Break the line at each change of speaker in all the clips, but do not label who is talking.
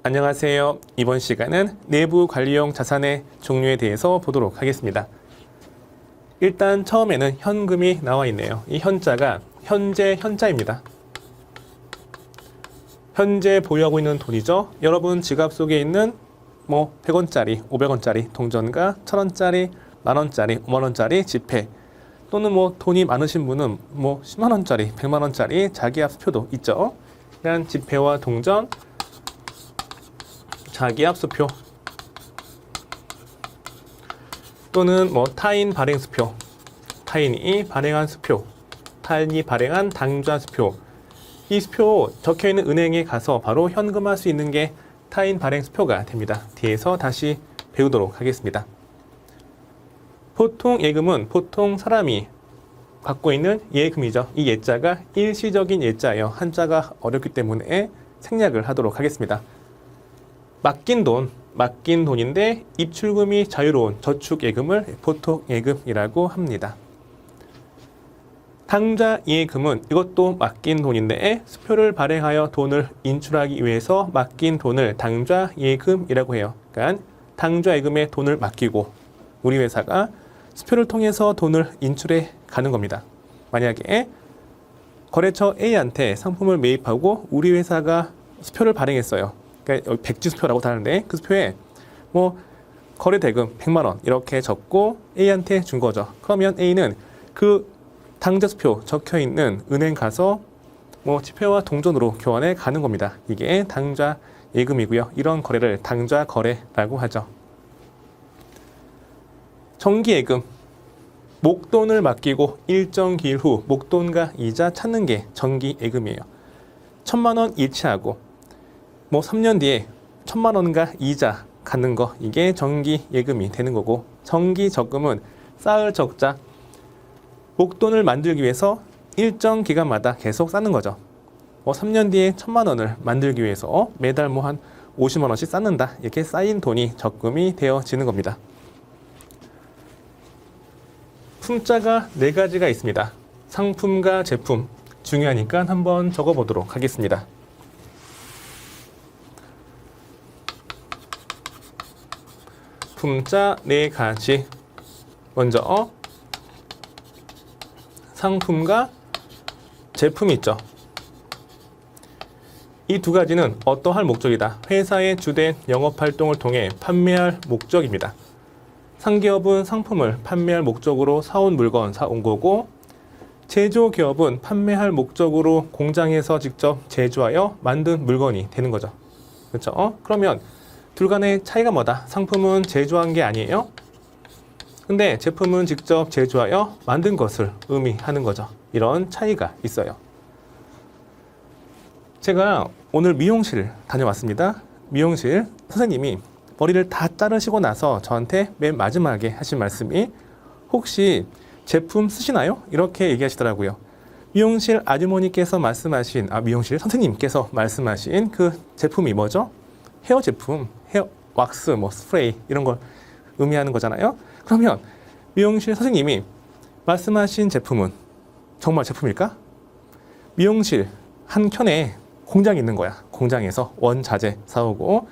안녕하세요. 이번 시간은 내부 관리용 자산의 종류에 대해서 보도록 하겠습니다. 일단 처음에는 현금이 나와 있네요. 이 현자가 현재 현자입니다. 현재 보유하고 있는 돈이죠. 여러분 지갑 속에 있는 100원짜리, 500원짜리 동전과 1000원짜리, 만원짜리, 5만원짜리 지폐 또는 돈이 많으신 분은 10만원짜리, 100만원짜리 자기압 수표도 있죠. 이런 지폐와 동전, 자기압 수표 또는 타인 발행 수표, 타인이 발행한 수표, 타인이 발행한 당좌 수표. 이 수표 적혀있는 은행에 가서 바로 현금할 수 있는 게 타인 발행 수표가 됩니다. 뒤에서 다시 배우도록 하겠습니다. 보통 예금은 보통 사람이 갖고 있는 예금이죠. 이 예자가 일시적인 예자예요. 한자가 어렵기 때문에 생략을 하도록 하겠습니다. 맡긴 돈인데 입출금이 자유로운 저축예금을 보통예금이라고 합니다. 당좌 예금은 이것도 맡긴 돈인데 수표를 발행하여 돈을 인출하기 위해서 맡긴 돈을 당좌 예금이라고 해요. 그러니까 당좌 예금에 돈을 맡기고 우리 회사가 수표를 통해서 돈을 인출해 가는 겁니다. 만약에 거래처 A한테 상품을 매입하고 우리 회사가 수표를 발행했어요. 그러니까 여기 백지수표라고 하는데 그 수표에 거래 대금 100만 원 이렇게 적고 A한테 준 거죠. 그러면 A는 그 당좌 수표 적혀 있는 은행 가서 지폐와 동전으로 교환해 가는 겁니다. 이게 당좌 예금이고요. 이런 거래를 당좌 거래라고 하죠. 정기예금, 목돈을 맡기고 일정 기일 후 목돈과 이자 찾는 게 정기예금이에요. 1000만 원 이체하고 3년 뒤에 1000만 원과 이자 갖는 거, 이게 정기예금이 되는 거고, 정기적금은 쌓을 적자, 목돈을 만들기 위해서 일정 기간마다 계속 쌓는 거죠. 3년 뒤에 1000만 원을 만들기 위해서 매달 한 50만 원씩 쌓는다. 이렇게 쌓인 돈이 적금이 되어지는 겁니다. 품자가 4가지가 있습니다. 상품과 제품, 중요하니까 한번 적어보도록 하겠습니다. 품자 4가지. 먼저 상품과 제품이 있죠. 이 2가지는 어떠할 목적이다. 회사의 주된 영업활동을 통해 판매할 목적입니다. 상기업은 상품을 판매할 목적으로 사온 물건 사온 거고, 제조기업은 판매할 목적으로 공장에서 직접 제조하여 만든 물건이 되는 거죠. 그렇죠? 그러면 둘 간의 차이가 뭐다? 상품은 제조한 게 아니에요. 근데 제품은 직접 제조하여 만든 것을 의미하는 거죠. 이런 차이가 있어요. 제가 오늘 미용실 다녀왔습니다. 미용실 선생님이 머리를 다 자르시고 나서 저한테 맨 마지막에 하신 말씀이 혹시 제품 쓰시나요? 이렇게 얘기하시더라고요. 미용실 아주머니께서 말씀하신, 미용실 선생님께서 말씀하신 그 제품이 뭐죠? 헤어 제품, 헤어 왁스, 스프레이 이런 걸 의미하는 거잖아요. 그러면 미용실 선생님이 말씀하신 제품은 정말 제품일까? 미용실 한 켠에 공장이 있는 거야. 공장에서 원자재 사오고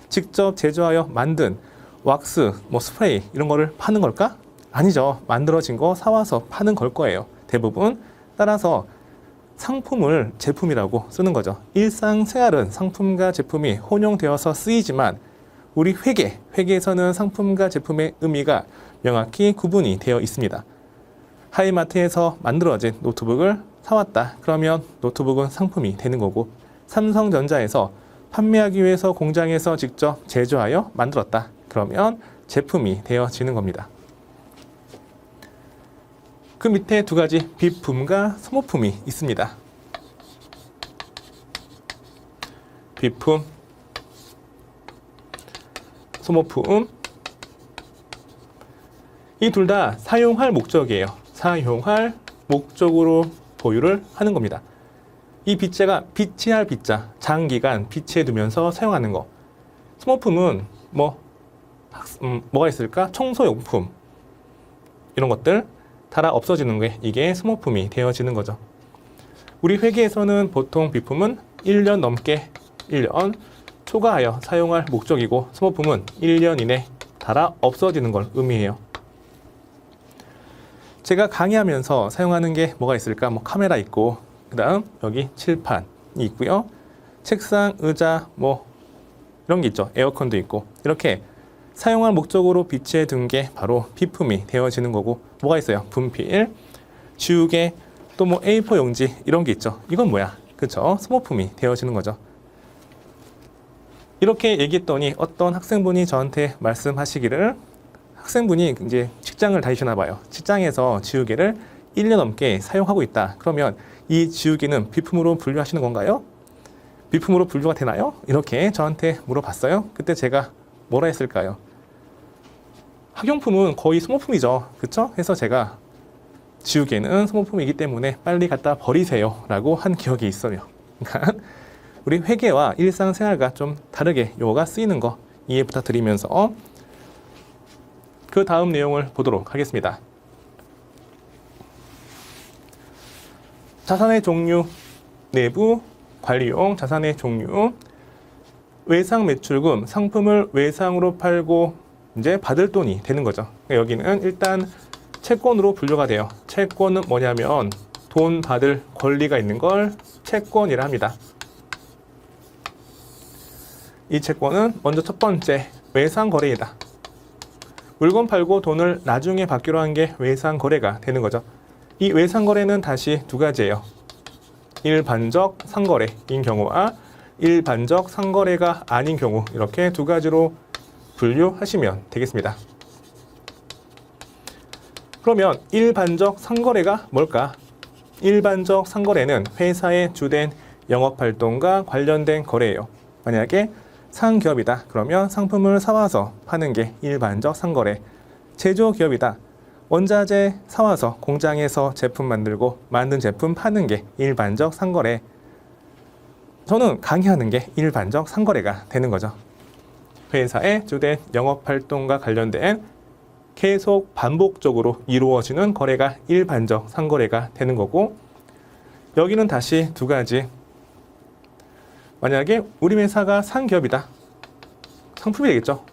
직접 제조하여 만든 왁스, 스프레이 이런 거를 파는 걸까? 아니죠. 만들어진 거 사와서 파는 걸 거예요. 대부분. 따라서 상품을 제품이라고 쓰는 거죠. 일상생활은 상품과 제품이 혼용되어서 쓰이지만 우리 회계에서는 상품과 제품의 의미가 명확히 구분이 되어 있습니다. 하이마트에서 만들어진 노트북을 사왔다. 그러면 노트북은 상품이 되는 거고, 삼성전자에서 판매하기 위해서 공장에서 직접 제조하여 만들었다. 그러면 제품이 되어지는 겁니다. 그 밑에 2가지 비품과 소모품이 있습니다. 비품, 소모품. 이 둘 다 사용할 목적이에요. 사용할 목적으로 보유를 하는 겁니다. 이 빚자가 비치할 빚자, 장기간 비치해 두면서 사용하는 거. 소모품은 뭐가 있을까? 청소용품 이런 것들 달아 없어지는 게 이게 소모품이 되어지는 거죠. 우리 회계에서는 보통 비품은 1년 넘게 1년 초과하여 사용할 목적이고 소모품은 1년 이내 닳아 없어지는 걸 의미해요. 제가 강의하면서 사용하는 게 뭐가 있을까? 뭐 카메라 있고, 그 다음 여기 칠판이 있고요. 책상, 의자, 뭐 이런 게 있죠. 에어컨도 있고. 이렇게 사용할 목적으로 비치해 둔 게 바로 비품이 되어지는 거고, 뭐가 있어요? 분필, 지우개, 또 뭐 A4 용지 이런 게 있죠. 이건 뭐야? 그쵸? 소모품이 되어지는 거죠. 이렇게 얘기했더니 어떤 학생분이 저한테 말씀하시기를, 학생분이 이제 직장을 다니시나 봐요. 직장에서 지우개를 1년 넘게 사용하고 있다. 그러면 이 지우개는 비품으로 분류하시는 건가요? 비품으로 분류가 되나요? 이렇게 저한테 물어봤어요. 그때 제가 뭐라 했을까요? 학용품은 거의 소모품이죠. 그쵸? 해서 제가 지우개는 소모품이기 때문에 빨리 갖다 버리세요 라고 한 기억이 있어요. 그러니까 우리 회계와 일상생활과 좀 다르게 용어가 쓰이는 거 이해 부탁드리면서 그 다음 내용을 보도록 하겠습니다. 자산의 종류, 내부, 관리용, 자산의 종류, 외상 매출금, 상품을 외상으로 팔고 이제 받을 돈이 되는 거죠. 여기는 일단 채권으로 분류가 돼요. 채권은 뭐냐면 돈 받을 권리가 있는 걸 채권이라 합니다. 이 채권은 먼저 첫 번째 외상거래이다. 물건 팔고 돈을 나중에 받기로 한 게 외상거래가 되는 거죠. 이 외상거래는 다시 두 가지예요. 일반적 상거래인 경우와 일반적 상거래가 아닌 경우, 이렇게 두 가지로 분류하시면 되겠습니다. 그러면 일반적 상거래가 뭘까? 일반적 상거래는 회사의 주된 영업활동과 관련된 거래예요. 만약에 상기업이다. 그러면 상품을 사와서 파는 게 일반적 상거래. 제조기업이다. 원자재 사와서 공장에서 제품 만들고 만든 제품 파는 게 일반적 상거래. 저는 강의하는 게 일반적 상거래가 되는 거죠. 회사의 주된 영업활동과 관련된 계속 반복적으로 이루어지는 거래가 일반적 상거래가 되는 거고, 여기는 다시 두 가지. 만약에 우리 회사가 상기업이다. 상품이 되겠죠.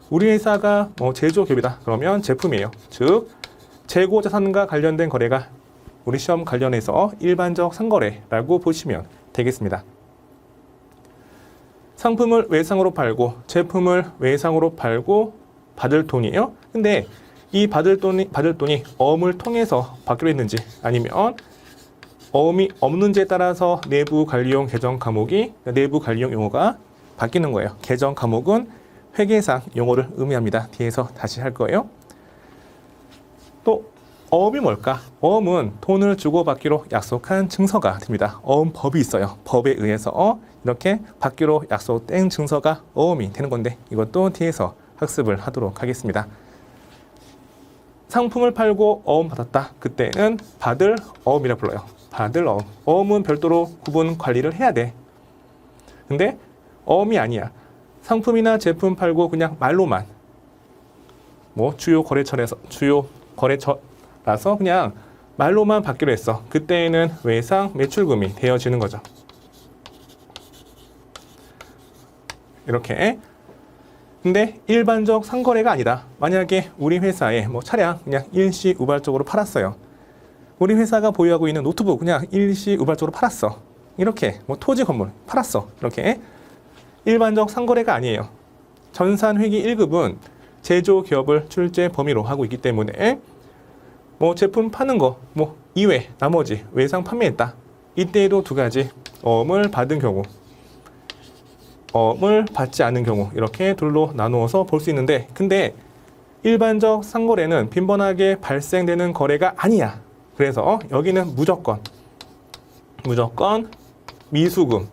우리 회사가 제조기업이다. 그러면 제품이에요. 즉 재고자산과 관련된 거래가 우리 시험 관련해서 일반적 상거래라고 보시면 되겠습니다. 상품을 외상으로 팔고 제품을 외상으로 팔고 받을 돈이에요. 근데 이 받을 돈이 어음을 통해서 받기로 했는지 아니면 어음이 없는지에 따라서 내부 관리용 계정 과목이 내부 관리용 용어가 바뀌는 거예요. 계정 과목은 회계상 용어를 의미합니다. 뒤에서 다시 할 거예요. 또 어음이 뭘까? 어음은 돈을 주고받기로 약속한 증서가 됩니다. 어음법이 있어요. 법에 의해서 이렇게 받기로 약속된 증서가 어음이 되는 건데, 이것도 뒤에서 학습을 하도록 하겠습니다. 상품을 팔고 어음 받았다. 그때는 받을 어음이라고 불러요. 받을 어음. 어음은 별도로 구분 관리를 해야 돼. 근데 어음이 아니야. 상품이나 제품 팔고 그냥 말로만 주요 거래처라서 그냥 말로만 받기로 했어. 그때는 외상 매출금이 되어지는 거죠. 이렇게. 근데 일반적 상거래가 아니다. 만약에 우리 회사에 차량 그냥 일시우발적으로 팔았어요. 우리 회사가 보유하고 있는 노트북 그냥 일시우발적으로 팔았어. 이렇게 토지 건물 팔았어. 이렇게 일반적 상거래가 아니에요. 전산회계 1급은 제조기업을 출제 범위로 하고 있기 때문에 제품 파는 거 이외 나머지 외상 판매했다. 이때에도 두 가지, 어음을 받은 경우, 어음을 받지 않은 경우, 이렇게 둘로 나누어서 볼 수 있는데, 근데 일반적 상거래는 빈번하게 발생되는 거래가 아니야. 그래서 여기는 무조건 미수금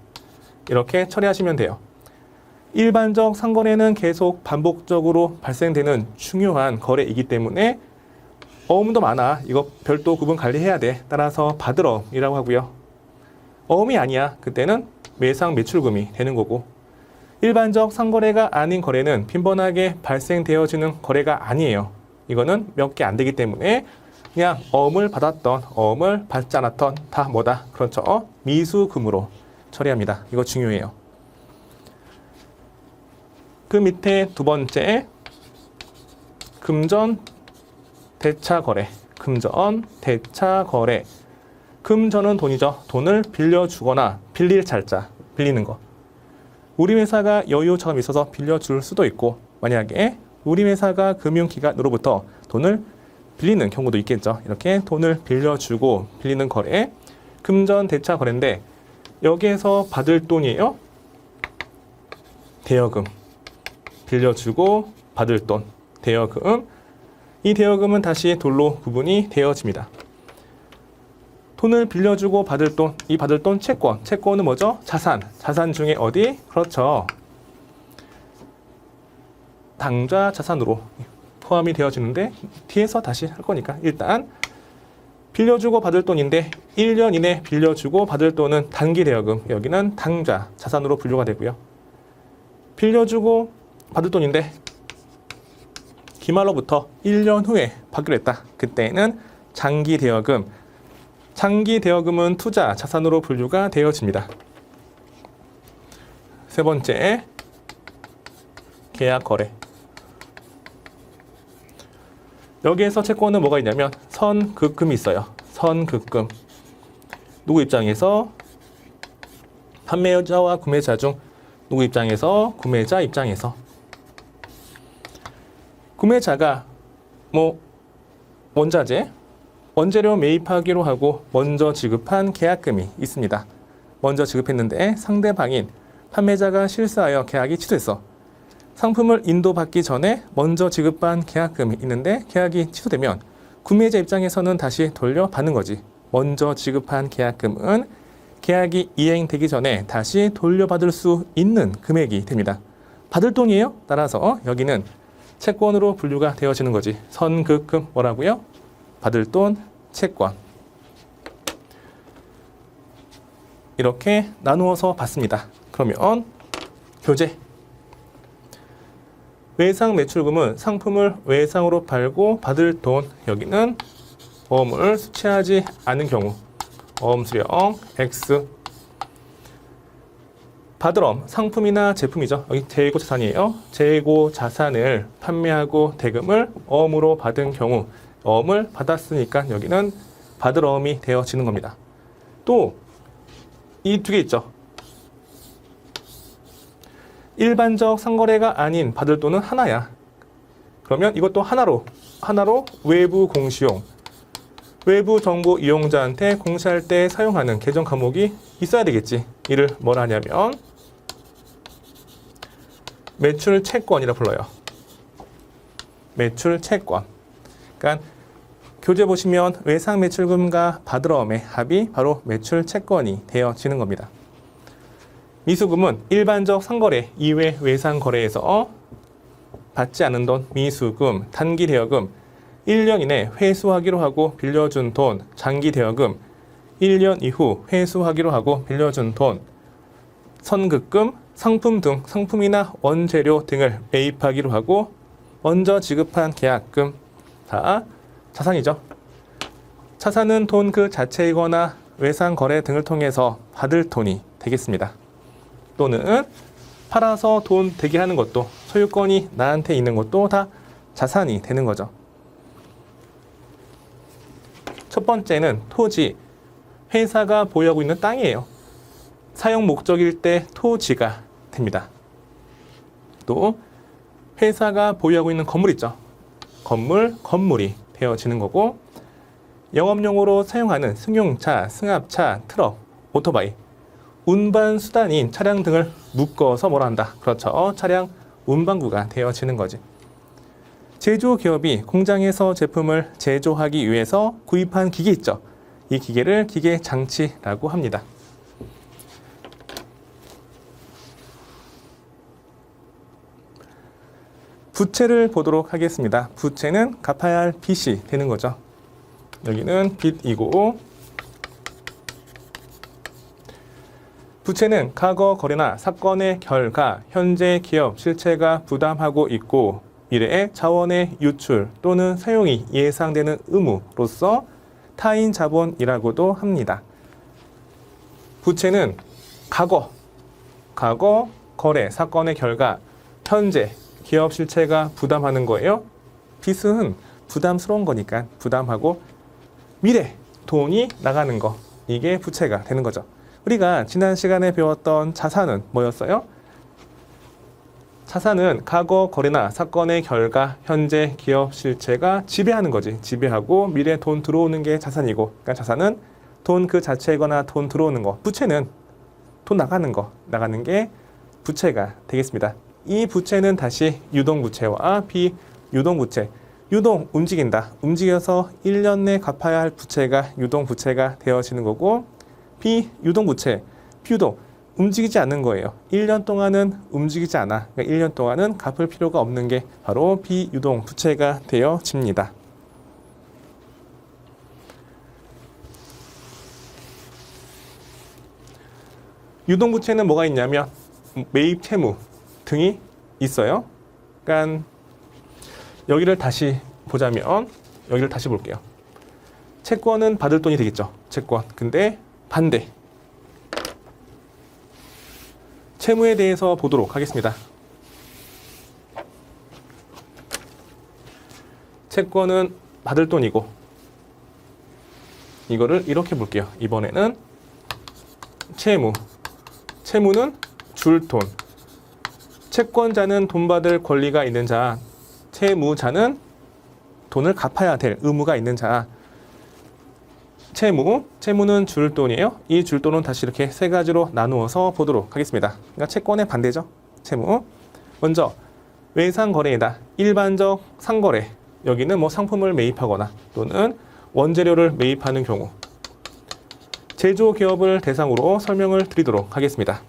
이렇게 처리하시면 돼요. 일반적 상거래는 계속 반복적으로 발생되는 중요한 거래이기 때문에 어음도 많아. 이거 별도 구분 관리해야 돼. 따라서 받을 어음이라고 하고요. 어음이 아니야. 그때는 외상 매출금이 되는 거고, 일반적 상거래가 아닌 거래는 빈번하게 발생되어지는 거래가 아니에요. 이거는 몇 개 안 되기 때문에 그냥 어음을 받았던, 어음을 받지 않았던 다 뭐다? 그렇죠. 미수금으로 처리합니다. 이거 중요해요. 그 밑에 두 번째 금전 대차 거래. 금전 대차 거래. 금전은 돈이죠. 돈을 빌려주거나 빌릴 잘자, 빌리는 거. 우리 회사가 여유 자금이 있어서 빌려줄 수도 있고, 만약에 우리 회사가 금융기관으로부터 돈을 빌리는 경우도 있겠죠. 이렇게 돈을 빌려주고 빌리는 거래, 금전 대차 거래인데, 여기에서 받을 돈이에요. 대여금. 빌려주고 받을 돈, 대여금. 이 대여금은 다시 돈로 구분이 되어집니다. 돈을 빌려주고 받을 돈, 이 받을 돈 채권. 채권은 뭐죠? 자산. 자산 중에 어디? 그렇죠. 당좌 자산으로 포함이 되어지는데 뒤에서 다시 할 거니까 일단 빌려주고 받을 돈인데 1년 이내 빌려주고 받을 돈은 단기 대여금. 여기는 당좌 자산으로 분류가 되고요. 빌려주고 받을 돈인데 기말로부터 1년 후에 받기로 했다. 그때는 장기 대여금. 장기 대여금은 투자 자산으로 분류가 되어집니다. 세 번째, 계약 거래. 여기에서 채권은 뭐가 있냐면 선급금이 있어요. 선급금. 누구 입장에서? 판매자와 구매자 중 누구 입장에서? 구매자 입장에서. 구매자가 원자재, 원재료 매입하기로 하고 먼저 지급한 계약금이 있습니다. 먼저 지급했는데 상대방인 판매자가 실수하여 계약이 취소했어. 상품을 인도받기 전에 먼저 지급한 계약금이 있는데 계약이 취소되면 구매자 입장에서는 다시 돌려받는 거지. 먼저 지급한 계약금은 계약이 이행되기 전에 다시 돌려받을 수 있는 금액이 됩니다. 받을 돈이에요. 따라서 여기는 채권으로 분류가 되어지는 거지. 선급금 뭐라고요? 받을 돈, 채권. 이렇게 나누어서 봤습니다. 그러면 교재. 외상 매출금은 상품을 외상으로 팔고 받을 돈. 여기는 어음을 수취하지 않은 경우. 어음 수령 X. 받을엄, 상품이나 제품이죠. 여기 재고 자산이에요. 재고 자산을 판매하고 대금을 어음으로 받은 경우, 어음을 받았으니까 여기는 받을어음이 되어지는 겁니다. 또 이 두 개 있죠. 일반적 상거래가 아닌 받을 돈은 하나야. 그러면 이것도 하나로 외부 공시용, 외부 정보 이용자한테 공시할 때 사용하는 계정 과목이 있어야 되겠지. 이를 뭐라 하냐면 매출 채권이라 불러요. 매출 채권. 그러니까 교재 보시면 외상 매출금과 받을어음의 합이 바로 매출 채권이 되어지는 겁니다. 미수금은 일반적 상거래 이외 외상 거래에서 받지 않은 돈, 미수금, 단기 대여금, 1년 이내 회수하기로 하고 빌려준 돈, 장기 대여금, 1년 이후 회수하기로 하고 빌려준 돈, 선급금, 상품 등 상품이나 원재료 등을 매입하기로 하고 먼저 지급한 계약금, 다 자산이죠. 자산은 돈 그 자체이거나 외상 거래 등을 통해서 받을 돈이 되겠습니다. 또는 팔아서 돈 되게 하는 것도, 소유권이 나한테 있는 것도 다 자산이 되는 거죠. 첫 번째는 토지. 회사가 보유하고 있는 땅이에요. 사용 목적일 때 토지가 됩니다. 또 회사가 보유하고 있는 건물 있죠. 건물이 되어지는 거고, 영업용으로 사용하는 승용차, 승합차, 트럭, 오토바이, 운반 수단인 차량 등을 묶어서 뭐라 한다. 그렇죠. 차량 운반구가 되어지는 거지. 제조기업이 공장에서 제품을 제조하기 위해서 구입한 기계 있죠. 이 기계를 기계장치라고 합니다. 부채를 보도록 하겠습니다. 부채는 갚아야 할 빚이 되는 거죠. 여기는 빚이고, 부채는 과거 거래나 사건의 결과, 현재 기업 실체가 부담하고 있고 미래의 자원의 유출 또는 사용이 예상되는 의무로서 타인 자본이라고도 합니다. 부채는 과거 거래, 사건의 결과, 현재 기업 실체가 부담하는 거예요. 빚은 부담스러운 거니까 부담하고, 미래 돈이 나가는 거, 이게 부채가 되는 거죠. 우리가 지난 시간에 배웠던 자산은 뭐였어요? 자산은 과거 거래나 사건의 결과 현재 기업 실체가 지배하는 거지. 지배하고 미래 돈 들어오는 게 자산이고, 그러니까 자산은 돈 그 자체거나 돈 들어오는 거, 부채는 돈 나가는 거, 나가는 게 부채가 되겠습니다. 이 부채는 다시 유동부채와 비유동부채, 유동, 움직인다. 움직여서 1년 내 갚아야 할 부채가 유동부채가 되어지는 거고, 비유동부채, 비유동, 움직이지 않는 거예요. 1년 동안은 움직이지 않아. 그러니까 1년 동안은 갚을 필요가 없는 게 바로 비유동부채가 되어집니다. 유동부채는 뭐가 있냐면 매입 채무 등이 있어요. 그러니까 여기를 다시 보자면, 여기를 다시 볼게요. 채권은 받을 돈이 되겠죠. 채권. 근데 반대. 채무에 대해서 보도록 하겠습니다. 채권은 받을 돈이고, 이거를 이렇게 볼게요. 이번에는 채무. 채무는 줄 돈. 채권자는 돈 받을 권리가 있는 자, 채무자는 돈을 갚아야 될 의무가 있는 자. 채무는 줄 돈이에요. 이 줄 돈은 다시 이렇게 세 가지로 나누어서 보도록 하겠습니다. 그러니까 채권의 반대죠. 채무. 먼저 외상 거래이다. 일반적 상거래. 여기는 뭐 상품을 매입하거나 또는 원재료를 매입하는 경우. 제조기업을 대상으로 설명을 드리도록 하겠습니다.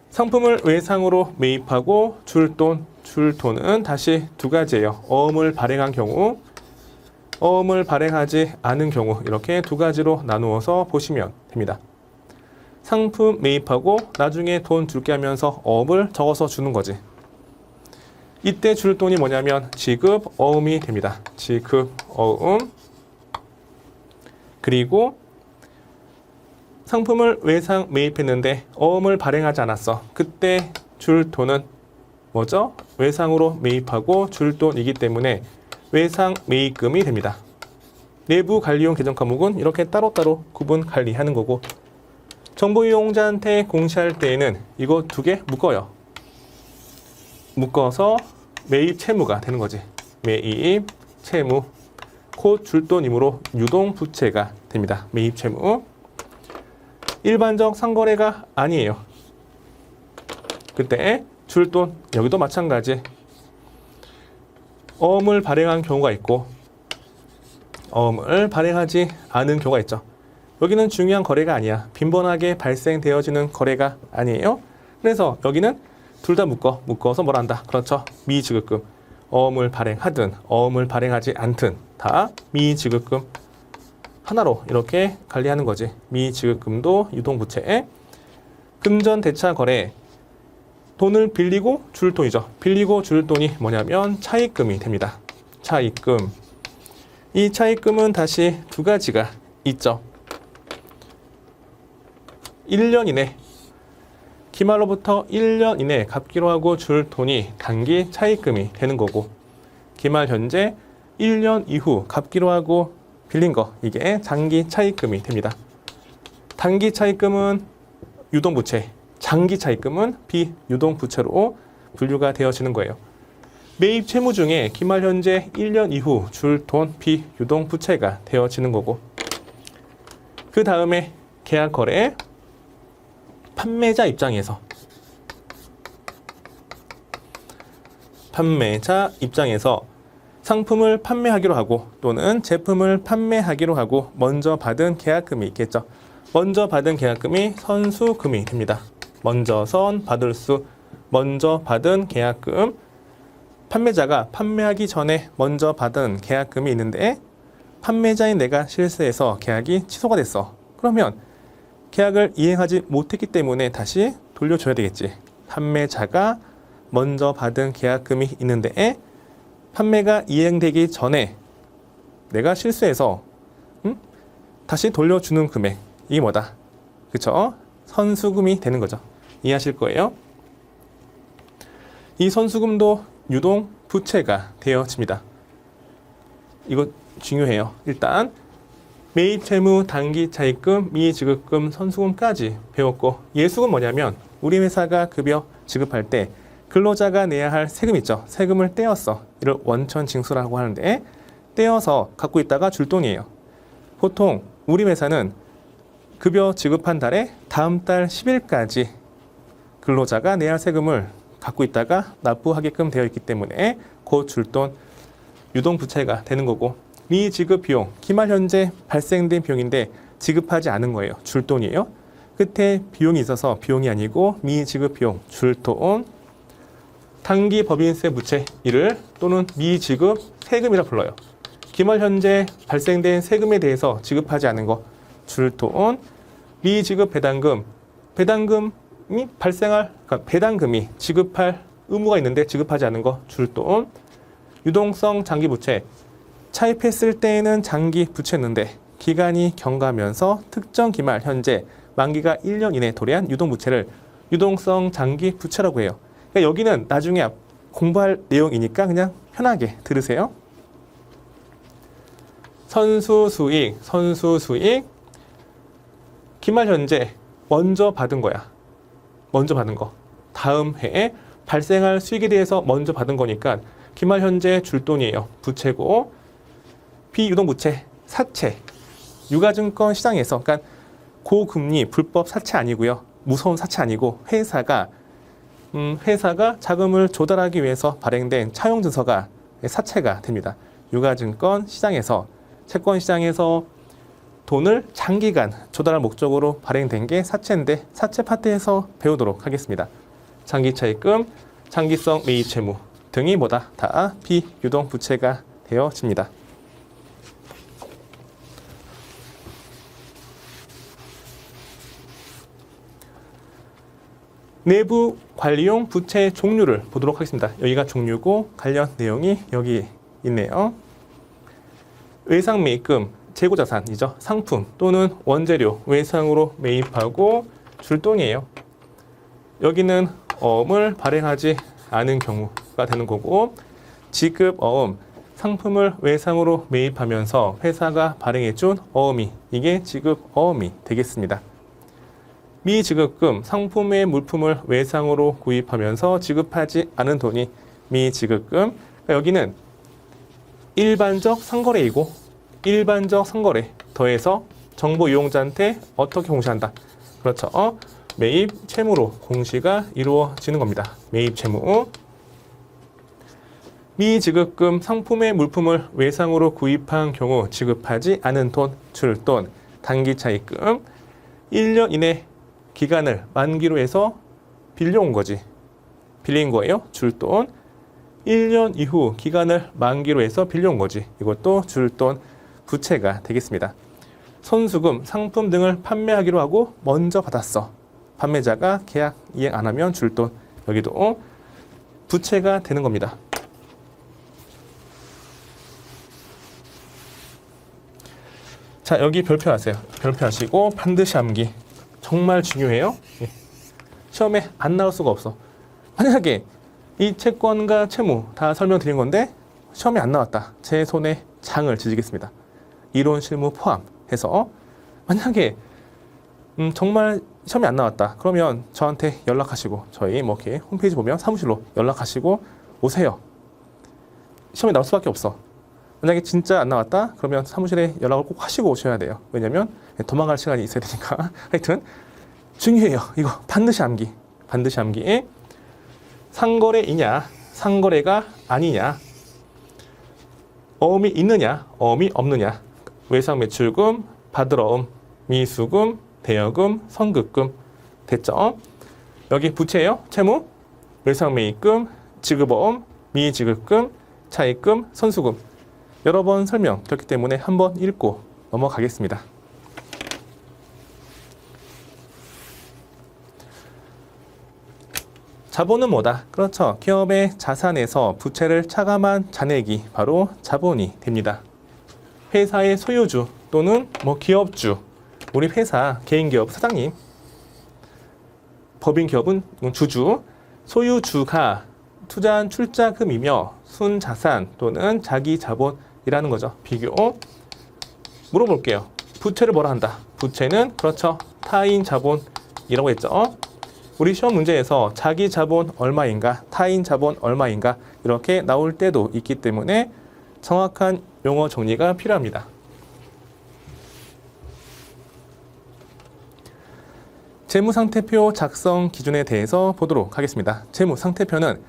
상품을 외상으로 매입하고 줄 돈은 다시 두 가지예요. 어음을 발행한 경우, 어음을 발행하지 않은 경우, 이렇게 두 가지로 나누어서 보시면 됩니다. 상품 매입하고 나중에 돈 줄게 하면서 어음을 적어서 주는 거지. 이때 줄 돈이 뭐냐면 지급 어음이 됩니다. 지급 어음. 그리고 상품을 외상 매입했는데 어음을 발행하지 않았어. 그때 줄 돈은 뭐죠? 외상으로 매입하고 줄 돈이기 때문에 외상 매입금이 됩니다. 내부 관리용 계정 과목은 이렇게 따로따로 구분 관리하는 거고, 정보 이용자한테 공시할 때에는 이거 두 개 묶어요. 묶어서 매입 채무가 되는 거지. 매입 채무. 곧 줄 돈이므로 유동부채가 됩니다. 매입 채무. 일반적 상거래가 아니에요. 그때 줄 돈, 여기도 마찬가지. 어음을 발행한 경우가 있고 어음을 발행하지 않은 경우가 있죠. 여기는 중요한 거래가 아니야. 빈번하게 발생되어지는 거래가 아니에요. 그래서 여기는 둘 다 묶어서 뭘 한다. 그렇죠. 미지급금. 어음을 발행하든 어음을 발행하지 않든 다 미지급금 하나로 이렇게 관리하는 거지. 미지급금도 유동부채. 금전대차 거래. 돈을 빌리고 줄 돈이죠. 빌리고 줄 돈이 뭐냐면 차입금이 됩니다. 차입금. 이 차입금은 다시 두 가지가 있죠. 1년 이내, 기말로부터 1년 이내 갚기로 하고 줄 돈이 단기 차입금이 되는 거고, 기말 현재 1년 이후 갚기로 하고 빌린 거, 이게 장기 차입금이 됩니다. 단기 차입금은 유동부채, 장기 차입금은 비유동부채로 분류가 되어지는 거예요. 매입 채무 중에 기말 현재 1년 이후 줄 돈 비유동부채가 되어지는 거고, 그 다음에 계약 거래. 판매자 입장에서 상품을 판매하기로 하고 또는 제품을 판매하기로 하고 먼저 받은 계약금이 있겠죠. 먼저 받은 계약금이 선수금이 됩니다. 먼저 받은 계약금. 판매자가 판매하기 전에 먼저 받은 계약금이 있는데 판매자인 내가 실수해서 계약이 취소가 됐어. 그러면 계약을 이행하지 못했기 때문에 다시 돌려줘야 되겠지. 판매자가 먼저 받은 계약금이 있는데 판매가 이행되기 전에 내가 실수해서 다시 돌려주는 금액, 이게 뭐다? 그쵸? 선수금이 되는 거죠. 이해하실 거예요. 이 선수금도 유동 부채가 되어집니다. 이거 중요해요. 일단 매입 채무, 단기 차입금, 미지급금, 선수금까지 배웠고, 예수금 뭐냐면 우리 회사가 급여 지급할 때 근로자가 내야 할 세금 있죠. 세금을 떼었어. 이를 원천 징수라고 하는데, 떼어서 갖고 있다가 줄 돈이에요. 보통 우리 회사는 급여 지급한 달에 다음 달 10일까지 근로자가 내야 할 세금을 갖고 있다가 납부하게끔 되어 있기 때문에 곧 줄 돈 유동부채가 되는 거고, 미지급 비용, 기말 현재 발생된 비용인데 지급하지 않은 거예요. 줄 돈이에요. 끝에 비용이 있어서 비용이 아니고 미지급 비용, 줄 돈, 단기 법인세 부채 이를 또는 미지급 세금이라 불러요. 기말 현재 발생된 세금에 대해서 지급하지 않은 거, 줄 돈, 미지급 배당금, 배당금이 그러니까 배당금이 지급할 의무가 있는데 지급하지 않은 거, 줄 돈, 유동성 장기 부채, 차입했을 때에는 장기 부채였는데 기간이 경과하면서 특정 기말 현재 만기가 1년 이내 도래한 유동부채를 유동성 장기 부채라고 해요. 그러니까 여기는 나중에 공부할 내용이니까 그냥 편하게 들으세요. 선수수익, 기말 현재 먼저 받은 거야. 먼저 받은 거. 다음 해에 발생할 수익에 대해서 먼저 받은 거니까 기말 현재 줄 돈이에요. 부채고, 비유동부채, 사채, 유가증권 시장에서, 그러니까 고금리 불법 사채 아니고요. 무서운 사채 아니고 회사가 자금을 조달하기 위해서 발행된 차용증서가 사채가 됩니다. 유가증권 시장에서, 채권 시장에서 돈을 장기간 조달할 목적으로 발행된 게 사채인데, 사채 파트에서 배우도록 하겠습니다. 장기차입금, 장기성 매입채무 등이 뭐다? 다 비유동부채가 되어집니다. 내부 관리용 부채 종류를 보도록 하겠습니다. 여기가 종류고 관련 내용이 여기 있네요. 외상 매입금, 재고자산이죠. 상품 또는 원재료 외상으로 매입하고 줄 돈이에요. 여기는 어음을 발행하지 않은 경우가 되는 거고, 지급 어음, 상품을 외상으로 매입하면서 회사가 발행해준 어음이, 이게 지급 어음이 되겠습니다. 미지급금, 상품의 물품을 외상으로 구입하면서 지급하지 않은 돈이 미지급금. 그러니까 여기는 일반적 상거래이고, 일반적 상거래 더해서 정보 이용자한테 어떻게 공시한다? 그렇죠. 매입 채무로 공시가 이루어지는 겁니다. 매입 채무. 미지급금, 상품의 물품을 외상으로 구입한 경우 지급하지 않은 돈, 줄 돈, 단기차입금, 1년 이내 기간을 만기로 해서 빌려온 거지. 빌린 거예요. 줄 돈. 1년 이후 기간을 만기로 해서 빌려온 거지. 이것도 줄 돈, 부채가 되겠습니다. 선수금, 상품 등을 판매하기로 하고 먼저 받았어. 판매자가 계약 이행 안 하면 줄 돈. 여기도 부채가 되는 겁니다. 자, 여기 별표하세요. 별표하시고 반드시 암기. 정말 중요해요. 시험에 안 나올 수가 없어. 만약에 이 채권과 채무 다 설명드린 건데 시험에 안 나왔다. 제 손에 장을 지지겠습니다. 이론 실무 포함해서 만약에 정말 시험에 안 나왔다. 그러면 저한테 연락하시고, 저희 뭐 이렇게 홈페이지 보면 사무실로 연락하시고 오세요. 시험에 나올 수밖에 없어. 만약에 진짜 안 나왔다? 그러면 사무실에 연락을 꼭 하시고 오셔야 돼요. 왜냐면 도망갈 시간이 있어야 되니까. 하여튼 중요해요. 이거 반드시 암기. 반드시 암기. 상거래이냐, 상거래가 아니냐, 어음이 있느냐, 어음이 없느냐, 외상 매출금, 받을 어음, 미수금, 대여금, 선급금. 됐죠? 여기 부채예요. 채무, 외상 매입금, 지급어음, 미지급금, 차입금, 선수금. 여러 번 설명드렸기 때문에 한번 읽고 넘어가겠습니다. 자본은 뭐다? 그렇죠. 기업의 자산에서 부채를 차감한 잔액이 바로 자본이 됩니다. 회사의 소유주 또는 뭐 기업주, 우리 회사 개인기업 사장님, 법인기업은 주주, 소유주가 투자한 출자금이며 순자산 또는 자기 자본이라는 거죠. 비교. 물어볼게요. 부채를 뭐라 한다? 부채는 그렇죠. 타인 자본이라고 했죠. 우리 시험 문제에서 자기 자본 얼마인가, 타인 자본 얼마인가 이렇게 나올 때도 있기 때문에 정확한 용어 정리가 필요합니다. 재무상태표 작성 기준에 대해서 보도록 하겠습니다. 재무상태표는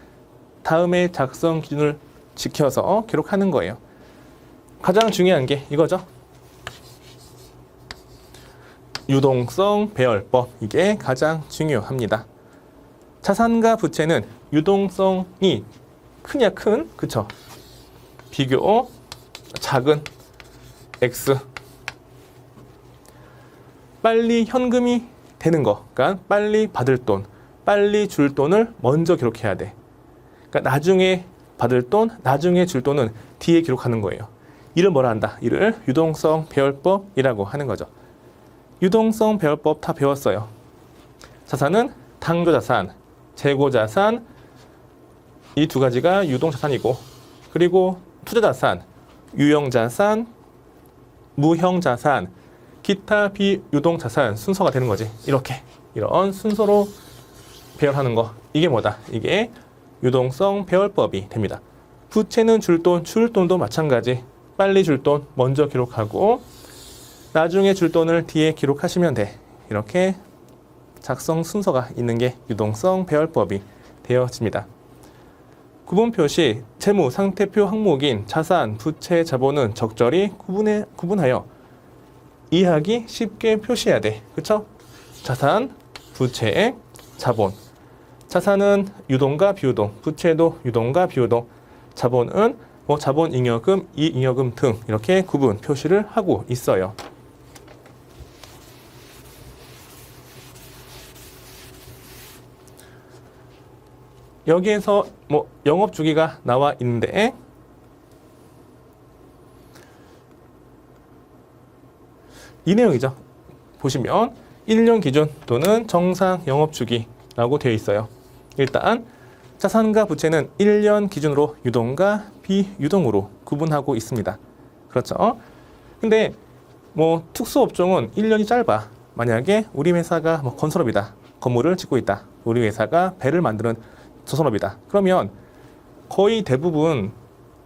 다음의 작성 기준을 지켜서 기록하는 거예요. 가장 중요한 게 이거죠. 유동성 배열법, 이게 가장 중요합니다. 자산과 부채는 유동성이 크냐 큰, 그쵸? 비교 작은 X. 빨리 현금이 되는 거, 그러니까 빨리 받을 돈, 빨리 줄 돈을 먼저 기록해야 돼. 그러니까 나중에 받을 돈, 나중에 줄 돈은 뒤에 기록하는 거예요. 이를 뭐라 한다? 이를 유동성 배열법이라고 하는 거죠. 유동성 배열법 다 배웠어요. 자산은 당조자산, 재고자산, 이 두 가지가 유동자산이고, 그리고 투자자산, 유형자산, 무형자산, 기타 비유동자산 순서가 되는 거지. 이렇게 이런 순서로 배열하는 거, 이게 뭐다? 이게 유동성 배열법이 됩니다. 부채는 줄 돈도 마찬가지. 빨리 줄 돈 먼저 기록하고 나중에 줄 돈을 뒤에 기록하시면 돼. 이렇게 작성 순서가 있는 게 유동성 배열법이 되어집니다. 구분 표시, 재무 상태표 항목인 자산, 부채, 자본은 적절히 구분하여 이해하기 쉽게 표시해야 돼. 그쵸? 자산, 부채, 자본. 자산은 유동과 비유동, 부채도 유동과 비유동, 자본은 자본 잉여금, 이잉여금 등 이렇게 구분 표시를 하고 있어요. 여기에서 영업 주기가 나와 있는데 이 내용이죠. 보시면 1년 기준 또는 정상 영업 주기라고 되어 있어요. 일단 자산과 부채는 1년 기준으로 유동과 비유동으로 구분하고 있습니다. 그렇죠? 근데 특수 업종은 1년이 짧아. 만약에 우리 회사가 건설업이다. 건물을 짓고 있다. 우리 회사가 배를 만드는 조선업이다. 그러면 거의 대부분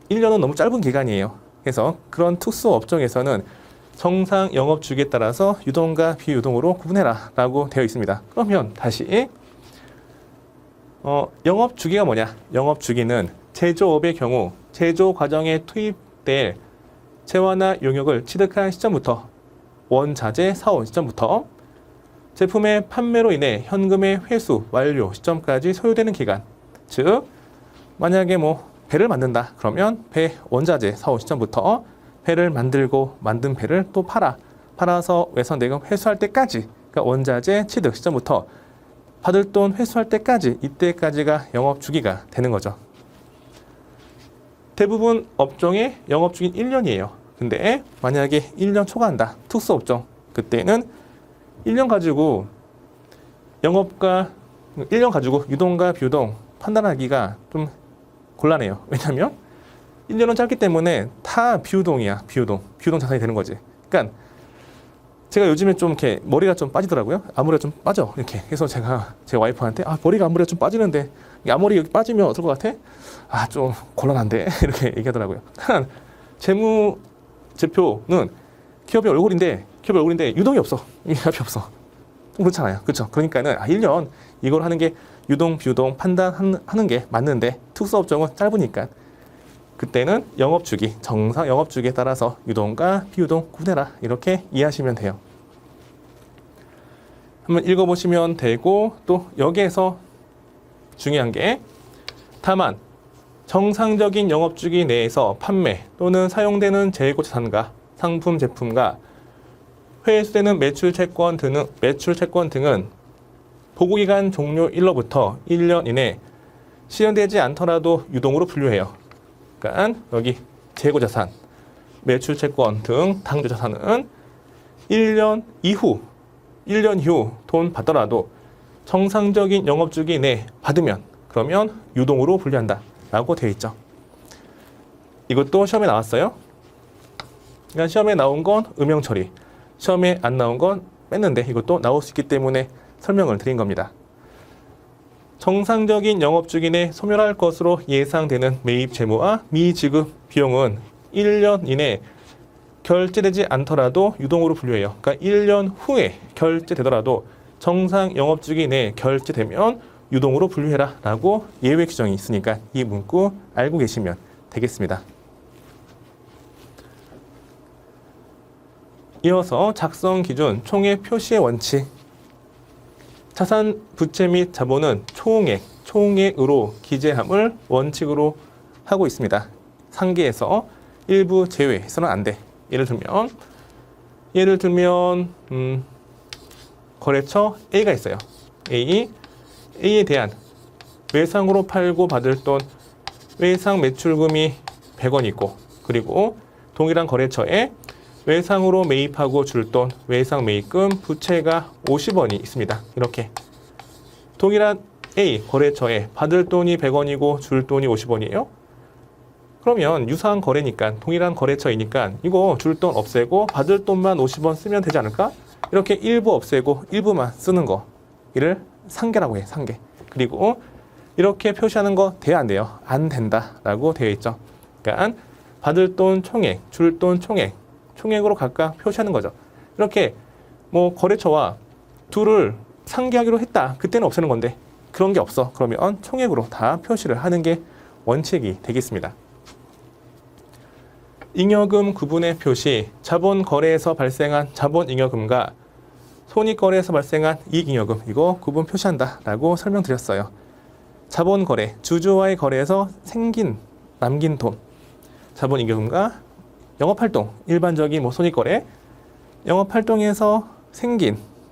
1년은 너무 짧은 기간이에요. 그래서 그런 특수 업종에서는 정상 영업 주기에 따라서 유동과 비유동으로 구분해라 라고 되어 있습니다. 그러면 다시 영업 주기가 뭐냐? 영업 주기는 제조업의 경우 제조 과정에 투입될 재화나 용역을 취득한 시점부터 원자재 사온 시점부터 제품의 판매로 인해 현금의 회수 완료 시점까지 소요되는 기간. 즉 만약에 배를 만든다 그러면 배 원자재 사온 시점부터 배를 만들고 만든 배를 또 팔아서 외선대금 회수할 때까지, 그러니까 원자재 취득 시점부터 받을 돈 회수할 때까지, 이때까지가 영업 주기가 되는 거죠. 대부분 업종의 영업 주기는 1년이에요. 근데 만약에 1년 초과한다. 특수 업종. 그때는 1년 가지고 1년 가지고 유동과 비유동 판단하기가 좀 곤란해요. 왜냐면 1년은 짧기 때문에 다 비유동이야. 비유동 자산이 되는 거지. 그러니까 제가 요즘에 좀 이렇게 머리가 좀 빠지더라고요. 앞머리가 좀 빠져. 이렇게. 그래서 제가 제 와이프한테 머리가 앞머리가 좀 빠지는데 앞머리 여기 빠지면 어떨 것 같아? 좀 곤란한데. 이렇게 얘기하더라고요. 재무 제표는 기업의 얼굴인데 유동이 없어. 합이 없어. 좀 그렇잖아요. 그렇죠? 그러니까는 1년 이걸 하는 게 유동, 비유동 판단하는 게 맞는데 특수업종은 짧으니까 그때는 영업주기, 정상 영업주기에 따라서 유동과 비유동 구분해라. 이렇게 이해하시면 돼요. 한번 읽어보시면 되고 또 여기에서 중요한 게 다만 정상적인 영업주기 내에서 판매 또는 사용되는 재고자산과 상품 제품과 회수되는 매출 채권 등은 보고기간 종료일로부터 1년 이내 실현되지 않더라도 유동으로 분류해요. 그러니까 여기 재고자산, 매출채권 등 당조자산은 1년 이후 돈 받더라도 정상적인 영업주기 내 받으면 그러면 유동으로 분류한다 라고 되어 있죠. 이것도 시험에 나왔어요. 그러니까 시험에 나온 건 음영 처리, 시험에 안 나온 건 뺐는데 이것도 나올 수 있기 때문에 설명을 드린 겁니다. 정상적인 영업주기내 소멸할 것으로 예상되는 매입 재무와 미지급 비용은 1년 이내 결제되지 않더라도 유동으로 분류해요. 그러니까 1년 후에 결제되더라도 정상 영업주기 내에 결제되면 유동으로 분류해라 라고 예외 규정이 있으니까 이 문구 알고 계시면 되겠습니다. 이어서 작성 기준 총액 표시의 원칙. 자산, 부채 및 자본은 총액으로 기재함을 원칙으로 하고 있습니다. 상계에서 일부 제외해서는 안 돼. 예를 들면 거래처 A가 있어요. A에 대한 외상으로 팔고 받을 돈, 외상 매출금이 100원이고, 그리고 동일한 거래처에 외상으로 매입하고 줄 돈, 외상 매입금, 부채가 50원이 있습니다. 이렇게 동일한 A 거래처에 받을 돈이 100원이고 줄 돈이 50원이에요. 그러면 유사한 거래니까, 동일한 거래처이니까 이거 줄 돈 없애고 받을 돈만 50원 쓰면 되지 않을까? 이렇게 일부 없애고 일부만 쓰는 거, 이를 상계라고 해. 상계. 그리고 이렇게 표시하는 거 돼야 안 돼요? 안 된다라고 되어 있죠. 그러니까 받을 돈 총액, 줄 돈 총액으로 각각 표시하는 거죠. 이렇게 뭐 거래처와 둘을 상계하기로 했다. 그때는 없애는 건데 그런 게 없어. 그러면 총액으로 다 표시를 하는 게 원칙이 되겠습니다. 잉여금 구분의 표시, 자본 거래에서 발생한 자본 잉여금과 손익 거래에서 발생한 이익 잉여금, 이거 구분 표시한다 라고 설명드렸어요. 자본 거래, 주주와의 거래에서 남긴 돈, 자본 잉여금과 영업활동, 일반적인 뭐 손익 거래, 영업활동에서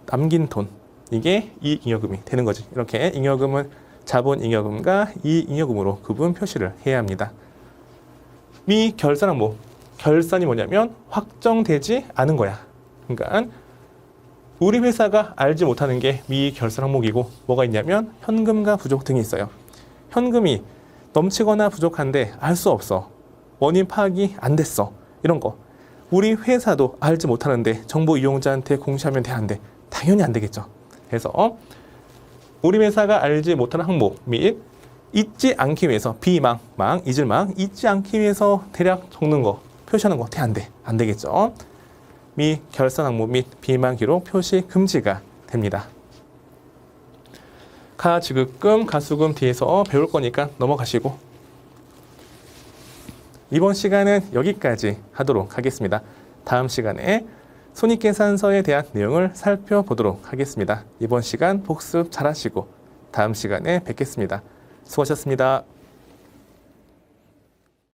남긴 돈, 이게 이익 잉여금이 되는 거지. 이렇게 잉여금은 자본 잉여금과 이익 잉여금으로 구분 표시를 해야 합니다. 미결산 항목, 결산이 뭐냐면 확정되지 않은 거야. 그러니까 우리 회사가 알지 못하는 게 미결산 항목이고, 뭐가 있냐면 현금과 부족 등이 있어요. 현금이 넘치거나 부족한데 알 수 없어. 원인 파악이 안 됐어. 이런 거 우리 회사도 알지 못하는데 정보 이용자한테 공시하면 돼, 안 돼? 당연히 안 되겠죠. 그래서 우리 회사가 알지 못하는 항목 및 잊지 않기 위해서 잊을망 잊지 않기 위해서 대략 적는 거, 표시하는 거 돼, 안 돼? 안 되겠죠. 미결산 항목 및 비망 기록 표시 금지가 됩니다. 가지급금, 가수금 뒤에서 배울 거니까 넘어가시고, 이번 시간은 여기까지 하도록 하겠습니다. 다음 시간에 손익계산서에 대한 내용을 살펴보도록 하겠습니다. 이번 시간 복습 잘하시고 다음 시간에 뵙겠습니다. 수고하셨습니다.